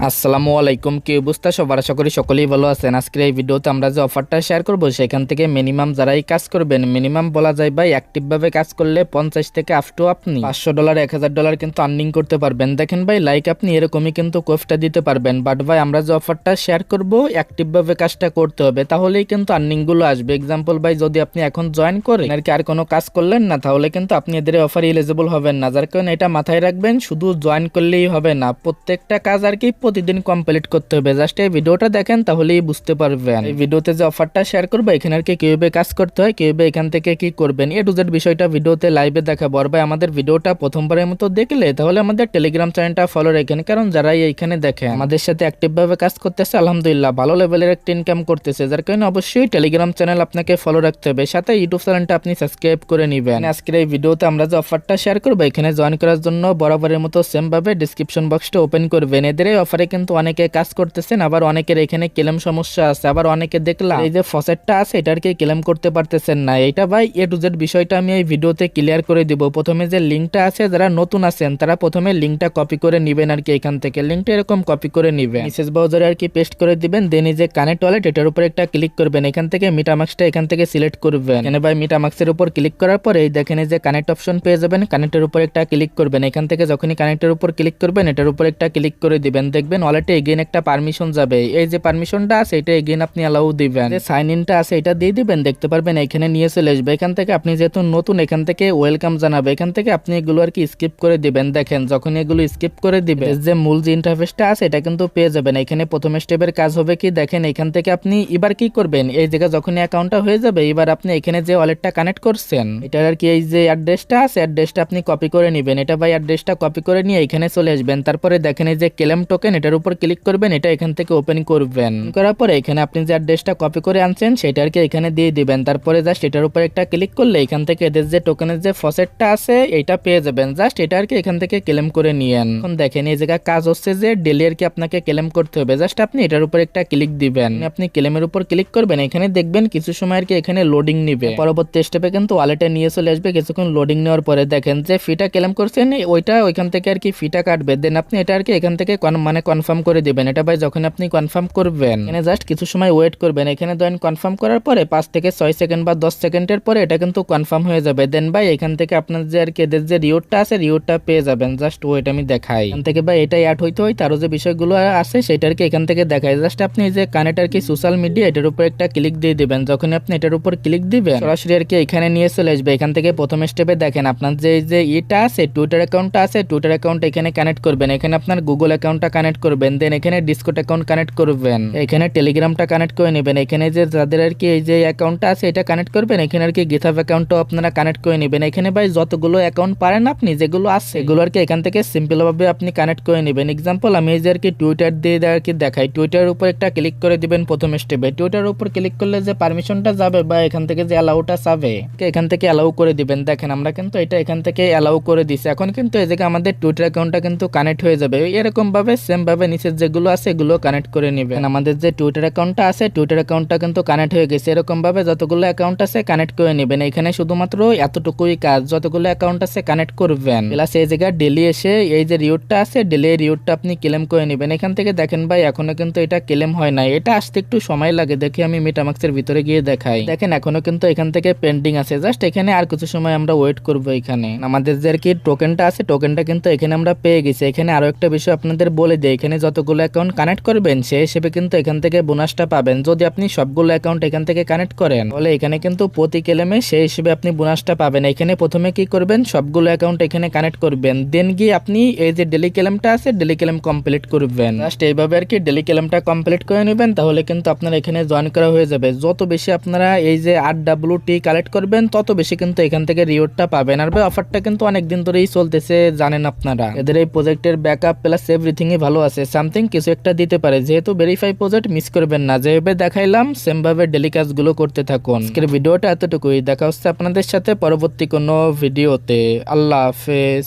আসসালামু আলাইকুম, কি অবস্থা সবার? আশা করি সকলেই ভালো আছেন। আজকের এই ভিডিওতে আমরা যে অফারটা শেয়ার করব সেখান থেকে মিনিমাম যারাই কাজ করবেন, মিনিমাম বলা যায় ভাই অ্যাক্টিভভাবে কাজ করলে 50 থেকে আপ টু আপনি $500 $1000 কিন্তু আর্নিং করতে পারবেন। দেখেন ভাই, লাইক আপনি এরকমই কিন্তু কোর্সটা দিতে পারবেন। বাট ভাই আমরা যে অফারটা শেয়ার করব অ্যাক্টিভভাবে কাজটা করতে হবে, তাহলেই কিন্তু আর্নিং গুলো আসবে। এক্সাম্পল ভাই, যদি আপনি এখন জয়েন করেন আর কি আর কোনো কাজ করলেন না, তাহলে কিন্তু আপনি এদের অফার এলিজিবল হবেন না। যার কারণে এটা মাথায় রাখবেন, শুধু জয়েন করলেই হবে না, প্রত্যেকটা কাজ আর কি প্রতিদিন কমপ্লিট করতে হবে। জাস্ট এই ভিডিওটা দেখেন তাহলেই বুঝতে পারবেন। এই ভিডিওতে যে অফারটা শেয়ার করবো এখানে আর কি কিভাবে কাজ করতে হয়, কিভাবে এখান থেকে কি করবেন, এ টু জেড বিষয়টা ভিডিওতে লাইভে দেখাবো। আর ভাই আমাদের ভিডিওটা প্রথমবারের মতো দেখলে তাহলে আমাদের টেলিগ্রাম চ্যানেলটা ফলো রাখেন, কারণ যারাই এইখানে দেখেন আমাদের সাথে অ্যাক্টিভ ভাবে কাজ করতেছে, আলহামদুলিল্লাহ ভালো লেভেলের একটা ইনকাম করতেছে। যার কারণে অবশ্যই টেলিগ্রাম চ্যানেল আপনাকে ফলো রাখতে হবে, সাথে ইউটিউব চ্যানেলটা আপনি সাবস্ক্রাইব করে নেবেন। আজকের এই ভিডিওতে আমরা যে অফারটা শেয়ার করবো এখানে জয়েন করার জন্য বরাবরের মতো সেম ভাবে ডিসক্রিপশন বক্সটা ওপেন করবেন। এদের এই অফারে কিন্তু অনেকে কাজ করতেছেন, আবার অনেকের এখানে ক্লেম সমস্যা আছে, আবার অনেকে দেখলাম এই যে ফসেটটা আছে এটার কি ক্লেম করতে পারতেছেন না। এটা ভাই এ টু জেড বিষয়টা আমি এই ভিডিওতে ক্লিয়ার করে দিব। প্রথমে যে লিঙ্কটা আছে, যারা নতুন আছেন তারা প্রথমে লিঙ্কটা কপি করে নেবেন আর কি, এখান থেকে লিঙ্কটা এরকম কপি করে নেবেন, মেসেজ ব্রাউজারে আর কি পেস্ট করে দিবেন। দেন এই যে কানেক্ট ওয়ালেট এটার উপর একটা ক্লিক করবেন, এখান থেকে মিটামাক্সটা এখান থেকে সিলেক্ট করবেন। এখানে ভাই মিটামাক্সের উপর ক্লিক করার পরে এই দেখেন এই যে কানেক্ট অপশন পেয়ে যাবেন, কানেক্টের উপর একটা ক্লিক করবেন। এখান থেকে যখনই কানেক্টের উপর ক্লিক করবেন এটার উপর একটা ক্লিক করে দিবেন, দেখবেন ওয়ালেটে এগেইন একটা পারমিশন যাবে। এই যে পারমিশনটা আছে এটা এগেইন আপনি অ্যালাউ দিবেন, যে সাইন ইনটা আছে এটা দিয়ে দিবেন। দেখতে পারবেন এখানে নিয়ে চলে আসবে। এখান থেকে আপনি যেহেতু নতুন এখান থেকে ওয়েলকাম জানাবে, এখান থেকে আপনি এগুলো আর কি স্কিপ করে দিবেন। দেখেন যখন এগুলো স্কিপ করে দিবেন যে মূল যে ইন্টারফেসটা আছে এটা কিন্তু পেয়ে যাবেন। এখানে প্রথম স্টেপের কাজ হবে কি, দেখেন এখান থেকে আপনি এবার কি করবেন, এই জায়গা যখনই অ্যাকাউন্টটা হয়ে যাবে এবার আপনি এখানে যে ওয়ালেটটা কানেক্ট করছেন এটার আর কি এই যে অ্যাড্রেসটা আছে অ্যাড্রেসটা আপনি কপি করে নেবেন। এটা ভাই অ্যাড্রেসটা কপি করে নিয়ে এখানে চলে আসবেন। তারপরে দেখেন এই যে ক্লেম টোকেন এটার উপর ক্লিক করবেন, এটা এখান থেকে ওপেন করবেন। করার পরে এখানে আপনি যে অ্যাড্রেসটা কপি করে আনছেন সেটা আর কি এখানে দিয়ে দিবেন। তারপরে জাস্ট এটার উপর একটা ক্লিক করলে এখান থেকে এদের যে টোকেনের যে ফসেটটা আছে এটা পেয়ে যাবেন। জাস্ট এটা আর কি এখান থেকে ক্লেম করে নিয়েন। এখন দেখেন এই জায়গা কাজ হচ্ছে যে ডেলি আর কি আপনাকে ক্লেম করতে হবে। জাস্ট আপনি এটার উপর একটা ক্লিক দিবেন, আপনি ক্লেমের উপর ক্লিক করবেন। এখানে দেখবেন কিছু সময় আর কি এখানে লোডিং নিবে, পরবর্তী স্টেপে কিন্তু ওয়ালেটে নিয়ে চলে আসবে। কিছুক্ষণ লোডিং নেওয়ার পরে দেখেন যে ফিটা ক্লেম করছেন ওইটা ওইখান থেকে আর কি ফিটা কাটবে। দেন আপনি এটা আর কি এখান থেকে মানে কনফার্ম করে দিবেন। এটা ভাই যখন আপনি কনফার্ম করবেন এখানে জাস্ট কিছু সময় ওয়েট করবেন। এখানে ধরেন কনফার্ম করার পরে 5 থেকে 6 সেকেন্ড বা 10 সেকেন্ডের পরে এটা কিন্তু কনফার্ম হয়ে যাবে। দেন ভাই এখান থেকে আপনার যে আর কি এদের যে রিওয়ার্ডটা আছে রিওয়ার্ডটা পেয়ে যাবেন। জাস্ট ওয়েট আমি দেখাই, এখান থেকে ভাই এটা অ্যাড হইতে হয় তারও যে বিষয়গুলো আছে সেটা আর কি এখান থেকে দেখাই। জাস্ট আপনি যে কানেক্ট আর কি সোশ্যাল মিডিয়া এটার উপর একটা ক্লিক দিয়ে দিবেন। যখন আপনি এটার উপর ক্লিক দিবেন সরাসরি আর কি এখানে নিয়ে চলে আসবে। এখান থেকে প্রথম স্টেপে দেখেন আপনার যে এটা আছে টুইটার অ্যাকাউন্টটা আছে, টুইটার অ্যাকাউন্ট এখানে কানেক্ট করবেন। এখানে আপনার গুগল অ্যাকাউন্টটা কানেক্ট করবেন। দেন এখানে ডিসকর্ড অ্যাকাউন্ট কানেক্ট করবেন। এখানে টেলিগ্রামটা কানেক্ট করে নেবেন। এখানে যে যাদের আর কি এই যে অ্যাকাউন্টটা আছে এটা কানেক্ট করবেন। এখানে আর কি গিটহাব অ্যাকাউন্টও আপনারা কানেক্ট করে নেবেন। এখানে ভাই যতগুলো অ্যাকাউন্ট পারেন আপনি যেগুলো আছে এগুলো আর কি এখান থেকে সিম্পল ভাবে আপনি কানেক্ট করে নেবেন। এক্সাম্পল আমি এই যে আর কি টুইটার দিয়ে আর কি দেখাই, টুইটারের উপর একটা ক্লিক করে দিবেন প্রথম স্টেপে। টুইটারের উপর ক্লিক করলে যে পারমিশনটা যাবে বা এখান থেকে যে অ্যালাউটা যাবে এখান থেকে অ্যালাউ করে দিবেন। দেখেন আমরা কিন্তু এটা এখান থেকে অ্যালাউ করে দিছি। এখন কিন্তু এই জায়গায় আমাদের টুইটার অ্যাকাউন্টটা কিন্তু কানেক্ট হয়ে যাবে। এরকম ভাবে সেম ভাবে নিচের যেগুলো আছে এগুলো কানেক্ট করে নেবেন। আমাদের যে টুইটার অ্যাকাউন্টটা আছে টুইটার অ্যাকাউন্টটা কিন্তু কানেক্ট হয়ে গেছে। এরকম ভাবে যতগুলো অ্যাকাউন্ট আছে কানেক্ট করে নেবেন। এখানে শুধুমাত্র এতটুকুই কাজ, যতগুলো অ্যাকাউন্ট আছে কানেক্ট করবেন। প্লাস এই জায়গায় ডেলি এসে এই যে রিওয়ার্ডটা আছে ডেলি রিওয়ার্ডটা আপনি ক্লেম করে নেবেন। এখান থেকে দেখেন ভাই এখনো কিন্তু এটা ক্লেম হয় নাই, এটা আসতে একটু সময় লাগে। দেখি আমি মিটামাক্সের ভিতরে গিয়ে দেখাই, দেখেন এখনো কিন্তু এখান থেকে পেন্ডিং আছে। জাস্ট এখানে আর কিছু সময় আমরা ওয়েট করবো। এখানে আমাদের যে আর কি টোকেনটা আছে টোকেনটা কিন্তু এখানে আমরা পেয়ে গেছি। এখানে আরো একটা বিষয় আপনাদের বলে দিই, এখানে যতগুলো অ্যাকাউন্ট কানেক্ট করবেন সেই হিসেবে কিন্তু এখান থেকে বোনাসটা পাবেন। যদি আপনি সবগুলো অ্যাকাউন্ট এখান থেকে কানেক্ট করেন তাহলে এখানে কিন্তু প্রতি ক্লেমে সেই হিসেবে আপনি বোনাসটা পাবেন। এখানে প্রথমে কি করবেন, সবগুলো অ্যাকাউন্ট এখানে কানেক্ট করবেন। দেন গিয়ে আপনি এই যে ডেলি ক্লেমটা আছে ডেলি ক্লেম কমপ্লিট করবেন। জাস্ট এইভাবে আর কি ডেলি ক্লেমটা কমপ্লিট করে নেবেন, তাহলে কিন্তু আপনার এখানে জয়েন করা হয়ে যাবে। যত বেশি আপনারা এই যে RWT কালেক্ট করবেন তত বেশি কিন্তু এখান থেকে রিওয়ার্ডটা পাবেন। আর ভাই অফারটা কিন্তু অনেকদিন ধরেই চলতেছে জানেন আপনারা। এদের এই প্রজেক্টের ব্যাকআপ প্লাস এভরিথিংই ভালো আছে, সামথিং কিছু একটা দিতে পারে। যেহেতু ভেরিফাই প্রজেক্ট মিস করবেন না, যেভাবে দেখাইলাম সেম ভাবে ডেলি কাজগুলো করতে থাকুন। আজকের ভিডিওটা এতটুকুই, দেখা হচ্ছে আপনাদের সাথে পরবর্তী কোনো ভিডিওতে। আল্লাহ হাফেজ।